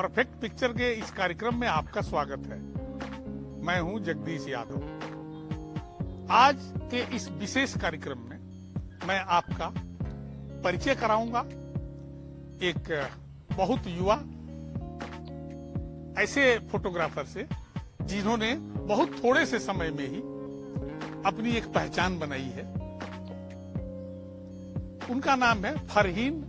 Perfect picture के इस कार्यक्रम में आपका स्वागत है। मैं हूं जगदीश यादव। आज के इस विशेष कार्यक्रम में मैं आपका परिचय कराऊंगा एक बहुत युवा ऐसे फोटोग्राफर से जिन्होंने बहुत थोड़े से समय में ही अपनी एक पहचान बनाई है। उनका नाम है फरहीन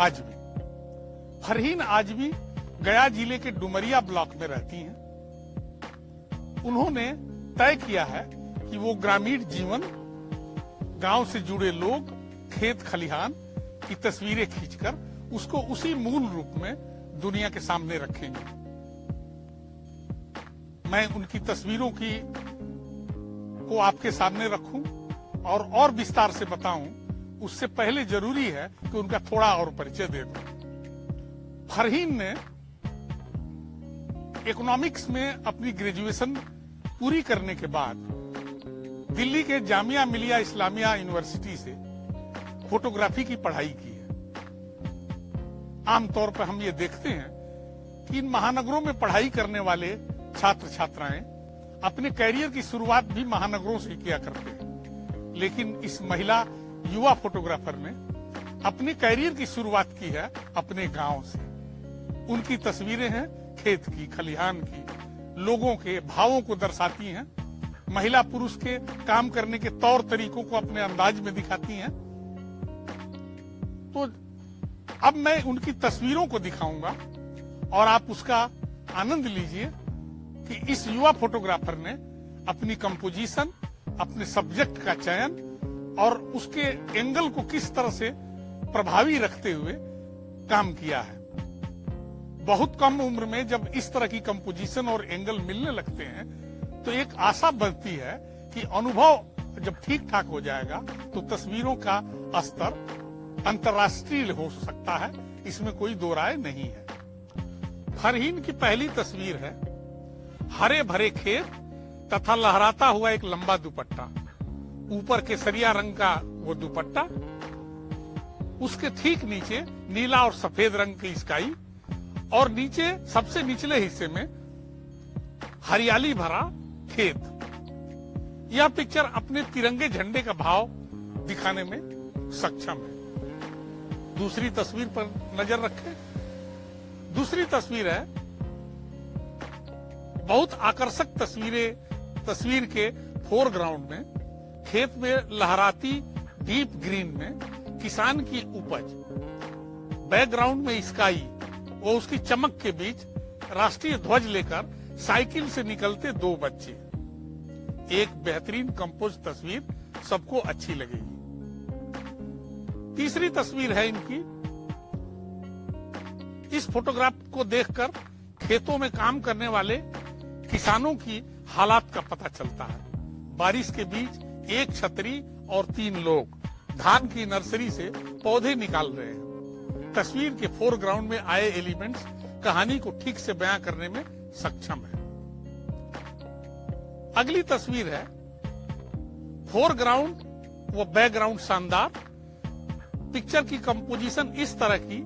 आजमी। फरहीन आजमी गया जिले के डुमरिया ब्लॉक में रहती हैं। उन्होंने तय किया है कि वो ग्रामीण जीवन, गांव से जुड़े लोग, खेत खलिहान की तस्वीरें खींचकर उसको उसी मूल रूप में दुनिया के सामने रखेंगे। मैं उनकी तस्वीरों को आपके सामने रखूं और विस्तार से बताऊं, उससे पहले जरूरी है कि उनका थोड़ा और परिचय दे दूं। फरहीन ने इकोनॉमिक्स में अपनी ग्रेजुएशन पूरी करने के बाद दिल्ली के जामिया मिलिया इस्लामिया यूनिवर्सिटी से फोटोग्राफी की पढ़ाई की है। आमतौर पर हम ये देखते हैं कि इन महानगरों में पढ़ाई करने वाले छात्र छात्राएं अपने कैरियर की शुरुआत भी महानगरों से किया करते हैं, लेकिन इस महिला युवा फोटोग्राफर ने अपने कैरियर की शुरुआत की है अपने गांव से। उनकी तस्वीरें हैं खेत की, खलिहान की, लोगों के भावों को दर्शाती हैं, महिला पुरुष के काम करने के तौर तरीकों को अपने अंदाज में दिखाती हैं। तो अब मैं उनकी तस्वीरों को दिखाऊंगा और आप उसका आनंद लीजिए कि इस युवा फोटोग्राफर ने अपनी कंपोजिशन, अपने सब्जेक्ट का चयन और उसके एंगल को किस तरह से प्रभावी रखते हुए काम किया है। बहुत कम उम्र में जब इस तरह की कंपोजिशन और एंगल मिलने लगते हैं तो एक आशा बनती है कि अनुभव जब ठीक ठाक हो जाएगा तो तस्वीरों का स्तर अंतर्राष्ट्रीय हो सकता है, इसमें कोई दो राय नहीं है। फरहीन की पहली तस्वीर है हरे भरे खेत तथा लहराता हुआ एक लंबा दुपट्टा, ऊपर केसरिया रंग का वो दुपट्टा, उसके ठीक नीचे नीला और सफेद रंग की स्काई और नीचे सबसे निचले हिस्से में हरियाली भरा खेत। यह पिक्चर अपने तिरंगे झंडे का भाव दिखाने में सक्षम है। दूसरी तस्वीर पर नजर रखें। दूसरी तस्वीर है बहुत आकर्षक तस्वीर के फोरग्राउंड में खेत में लहराती डीप ग्रीन में किसान की उपज, बैकग्राउंड में स्काई, वो उसकी चमक के बीच राष्ट्रीय ध्वज लेकर साइकिल से निकलते दो बच्चे। एक बेहतरीन कंपोज तस्वीर सबको अच्छी लगेगी। तीसरी तस्वीर है इनकी। इस फोटोग्राफ को देखकर खेतों में काम करने वाले किसानों की हालात का पता चलता है। बारिश के बीच एक छतरी और 3 लोग धान की नर्सरी से पौधे निकाल रहे हैं। तस्वीर के फोरग्राउंड में आए एलिमेंट्स कहानी को ठीक से बयां करने में सक्षम है। अगली तस्वीर है फोरग्राउंड व बैकग्राउंड शानदार। पिक्चर की कंपोजिशन इस तरह की,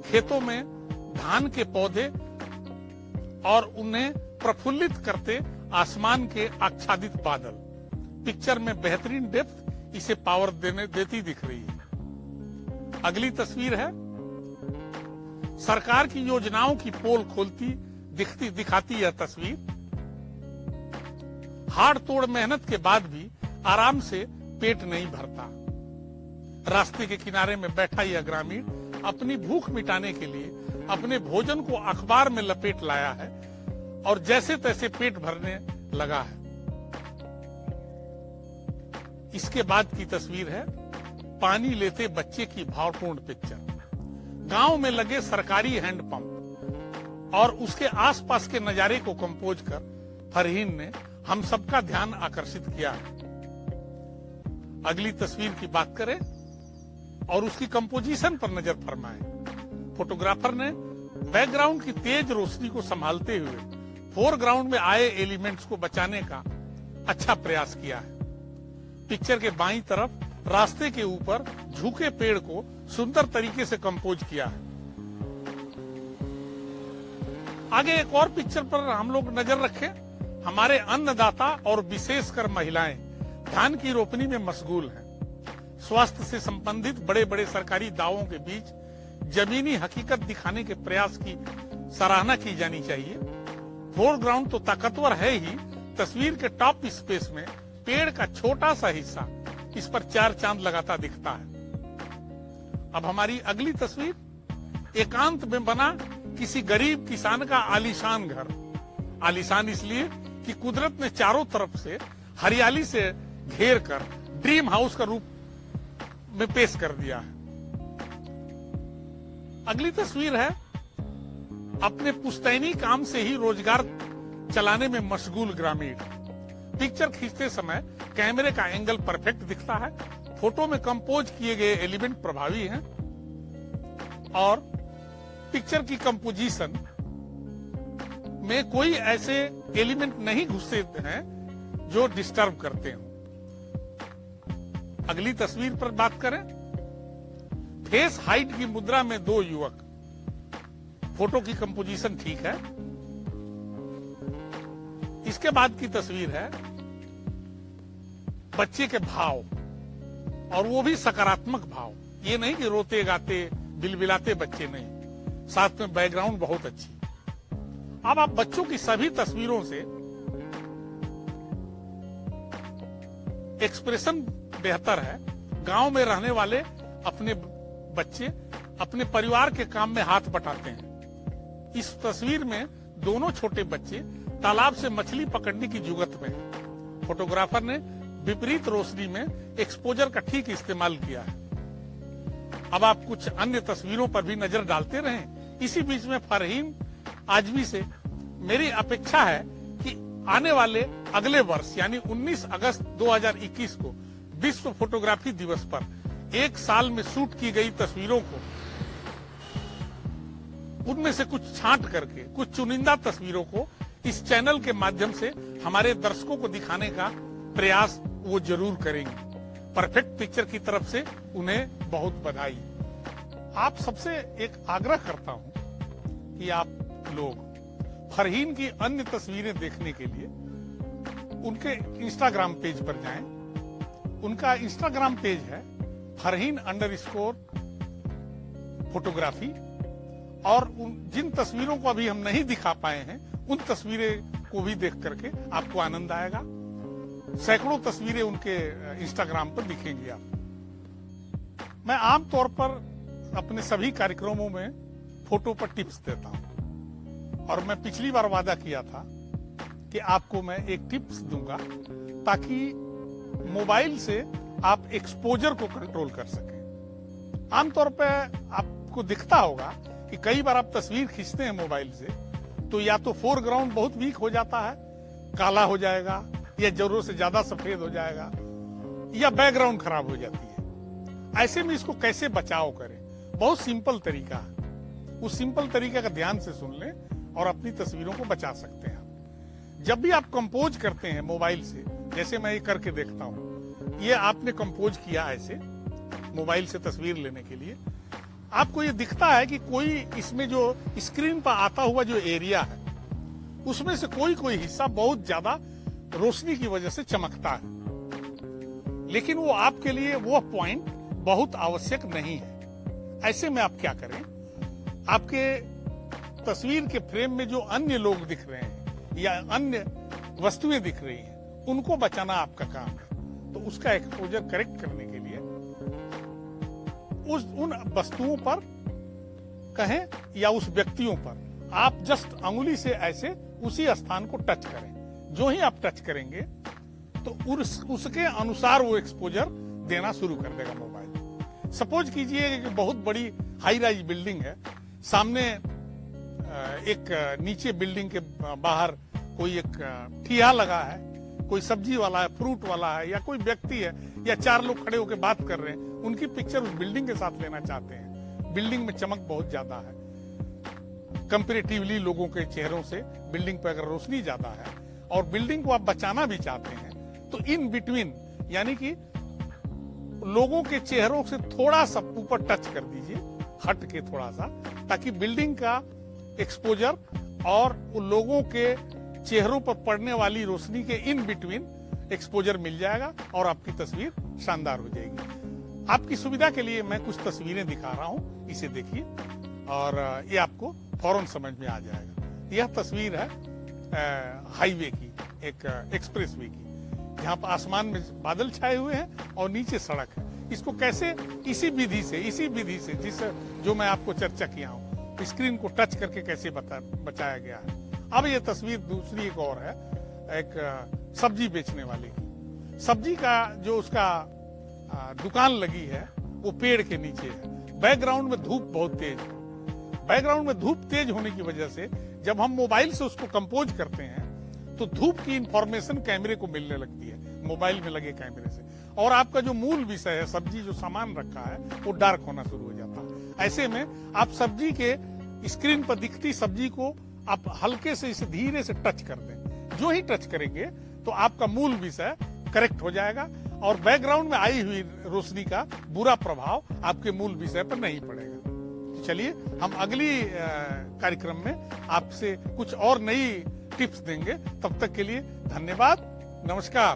खेतों में धान के पौधे और उन्हें प्रफुल्लित करते आसमान के आच्छादित बादल। पिक्चर में बेहतरीन डेप्थ इसे पावर देती दिख रही है। अगली तस्वीर है सरकार की योजनाओं की पोल खोलती दिखाती यह तस्वीर। हाड़ तोड़ मेहनत के बाद भी आराम से पेट नहीं भरता। रास्ते के किनारे में बैठा यह ग्रामीण अपनी भूख मिटाने के लिए अपने भोजन को अखबार में लपेट लाया है और जैसे तैसे पेट भरने लगा है। इसके बाद की तस्वीर है पानी लेते बच्चे की भावपूर्ण पिक्चर। गांव में लगे सरकारी हैंडपंप और उसके आसपास के नजारे को कंपोज कर फरहीन ने हम सबका ध्यान आकर्षित किया है। अगली तस्वीर की बात करें और उसकी कंपोजिशन पर नजर फरमाएं। फोटोग्राफर ने बैकग्राउंड की तेज रोशनी को संभालते हुए फोरग्राउंड में आए एलिमेंट्स को बचाने का अच्छा प्रयास किया है। पिक्चर के बाईं तरफ रास्ते के ऊपर झुके पेड़ को सुंदर तरीके से कंपोज किया है। आगे एक और पिक्चर पर हम लोग नजर रखें। हमारे अन्नदाता और विशेषकर महिलाएं धान की रोपनी में मशगूल हैं। स्वास्थ्य से संबंधित बड़े बड़े सरकारी दावों के बीच जमीनी हकीकत दिखाने के प्रयास की सराहना की जानी चाहिए। फोरग्राउंड तो ताकतवर है ही, तस्वीर के टॉप स्पेस में पेड़ का छोटा सा हिस्सा, इस पर चार चांद लगाता दिखता है। अब हमारी अगली तस्वीर एकांत में बना किसी गरीब किसान का आलीशान घर। आलीशान इसलिए कि कुदरत ने चारों तरफ से हरियाली से घेर कर ड्रीम हाउस का रूप में पेश कर दिया है। अगली तस्वीर है अपने पुश्तैनी काम से ही रोजगार चलाने में मशगूल ग्रामीण। पिक्चर खींचते समय कैमरे का एंगल परफेक्ट दिखता है, फोटो में कंपोज किए गए एलिमेंट प्रभावी हैं और पिक्चर की कंपोजिशन में कोई ऐसे एलिमेंट नहीं घुसते हैं जो डिस्टर्ब करते हो। अगली तस्वीर पर बात करें, फेस हाइट की मुद्रा में दो युवक। फोटो की कंपोजिशन ठीक है। इसके बाद की तस्वीर है बच्चे के भाव, और वो भी सकारात्मक भाव। ये नहीं कि रोते गाते बिलबिलाते बच्चे नहीं, साथ में बैकग्राउंड बहुत अच्छी। अब आप बच्चों की सभी तस्वीरों से एक्सप्रेशन बेहतर है। गांव में रहने वाले अपने बच्चे अपने परिवार के काम में हाथ बटाते हैं। इस तस्वीर में दोनों छोटे बच्चे तालाब से मछली पकड़ने की जुगत में हैं। फोटोग्राफर ने विपरीत रोशनी में एक्सपोजर का ठीक इस्तेमाल किया है। अब आप कुछ अन्य तस्वीरों पर भी नजर डालते रहें। इसी बीच में फरहीन आजमी से मेरी अपेक्षा है कि आने वाले अगले वर्ष यानी 19 अगस्त 2021 को विश्व फोटोग्राफी दिवस पर एक साल में शूट की गई तस्वीरों को, उनमें से कुछ छांट करके कुछ चुनिंदा तस्वीरों को इस चैनल के माध्यम से हमारे दर्शकों को दिखाने का प्रयास वो जरूर करेंगे। परफेक्ट पिक्चर की तरफ से उन्हें बहुत बधाई। आप सबसे एक आग्रह करता हूं कि आप लोग फरहीन की अन्य तस्वीरें देखने के लिए उनके इंस्टाग्राम पेज पर जाएं। उनका इंस्टाग्राम पेज है फरहीन__ फोटोग्राफी, और जिन तस्वीरों को अभी हम नहीं दिखा पाए हैं उन तस्वीरें को भी देख करके आपको आनंद आएगा। सैकड़ों तस्वीरें उनके इंस्टाग्राम पर दिखेंगी आप। मैं आमतौर पर अपने सभी कार्यक्रमों में फोटो पर टिप्स देता हूं, और मैं पिछली बार वादा किया था कि आपको मैं एक टिप्स दूंगा ताकि मोबाइल से आप एक्सपोजर को कंट्रोल कर सकें। आमतौर पर आपको दिखता होगा कि कई बार आप तस्वीर खींचते हैं मोबाइल से तो या तो फोरग्राउंड बहुत वीक हो जाता है, काला हो जाएगा, या जरूरत से ज्यादा सफेद हो जाएगा, या बैकग्राउंड खराब हो जाती है। ऐसे में इसको कैसे बचाव करें? बहुत सिंपल तरीका है। उस सिंपल तरीके का ध्यान से सुन लें और अपनी तस्वीरों को बचा सकते हैं। जब भी आप कंपोज करते हैं मोबाइल से, जैसे मैं ये करके देखता हूं, ये आपने कंपोज किया ऐसे मोबाइल से तस्वीर लेने के लिए, आपको ये दिखता है कि कोई इसमें जो स्क्रीन पर आता हुआ जो एरिया है उसमें से कोई कोई हिस्सा बहुत ज्यादा रोशनी की वजह से चमकता है, लेकिन वो आपके लिए वो पॉइंट बहुत आवश्यक नहीं है। ऐसे में आप क्या करें, आपके तस्वीर के फ्रेम में जो अन्य लोग दिख रहे हैं या अन्य वस्तुएं दिख रही हैं उनको बचाना आपका काम है। तो उसका एक्सपोजर करेक्ट करने के लिए उन वस्तुओं पर कहें या उस व्यक्तियों पर आप जस्ट अंगुली से ऐसे उसी स्थान को टच करें। जो ही आप टच करेंगे तो उसके अनुसार वो एक्सपोजर देना शुरू कर देगा मोबाइल। सपोज कीजिए कि बहुत बड़ी हाई राइज बिल्डिंग है, सामने एक नीचे बिल्डिंग के बाहर कोई एक ठिया लगा है, कोई सब्जी वाला है, फ्रूट वाला है, या कोई व्यक्ति है, या चार लोग खड़े होकर बात कर रहे हैं, उनकी पिक्चर उस बिल्डिंग के साथ लेना चाहते हैं। बिल्डिंग में चमक बहुत ज्यादा है कंपैरेटिवली लोगों के चेहरों से। बिल्डिंग पर अगर रोशनी ज्यादा है और बिल्डिंग को आप बचाना भी चाहते हैं तो इन बिटवीन यानी कि लोगों के चेहरों से थोड़ा सा ऊपर टच कर दीजिए, हट के थोड़ा सा, ताकि बिल्डिंग का एक्सपोजर और उन लोगों के चेहरों पर पड़ने वाली रोशनी के इन बिटवीन एक्सपोजर मिल जाएगा और आपकी तस्वीर शानदार हो जाएगी। आपकी सुविधा के लिए मैं कुछ तस्वीरें दिखा रहा हूं, इसे देखिए और ये आपको फौरन समझ में आ जाएगा। यह तस्वीर है हाईवे की, एक एक्सप्रेस वे की, जहां पर आसमान में बादल छाए हुए हैं और नीचे सड़क है। इसको कैसे इसी विधि से जिस जो मैं आपको चर्चा किया हूं, स्क्रीन को टच करके कैसे बचाया गया है। अब ये तस्वीर दूसरी एक और है, एक सब्जी बेचने वाले की। सब्जी का जो उसका दुकान लगी है वो पेड़ के नीचे है। बैकग्राउंड में धूप बहुत तेज है। बैकग्राउंड में धूप तेज होने की वजह से जब हम मोबाइल से उसको कंपोज करते हैं तो धूप की इंफॉर्मेशन कैमरे को मिलने लगती है, मोबाइल में लगे कैमरे से, और आपका जो मूल विषय है, सब्जी जो सामान रखा है, वो डार्क होना शुरू हो जाता है। ऐसे में आप सब्जी के स्क्रीन पर दिखती सब्जी को आप हल्के से इसे धीरे से टच कर दें। जो ही टच करेंगे तो आपका मूल विषय करेक्ट हो जाएगा और बैकग्राउंड में आई हुई रोशनी का बुरा प्रभाव आपके मूल विषय पर नहीं पड़ेगा। तो चलिए हम अगली कार्यक्रम में आपसे कुछ और नई टिप्स देंगे। तब तक के लिए धन्यवाद, नमस्कार।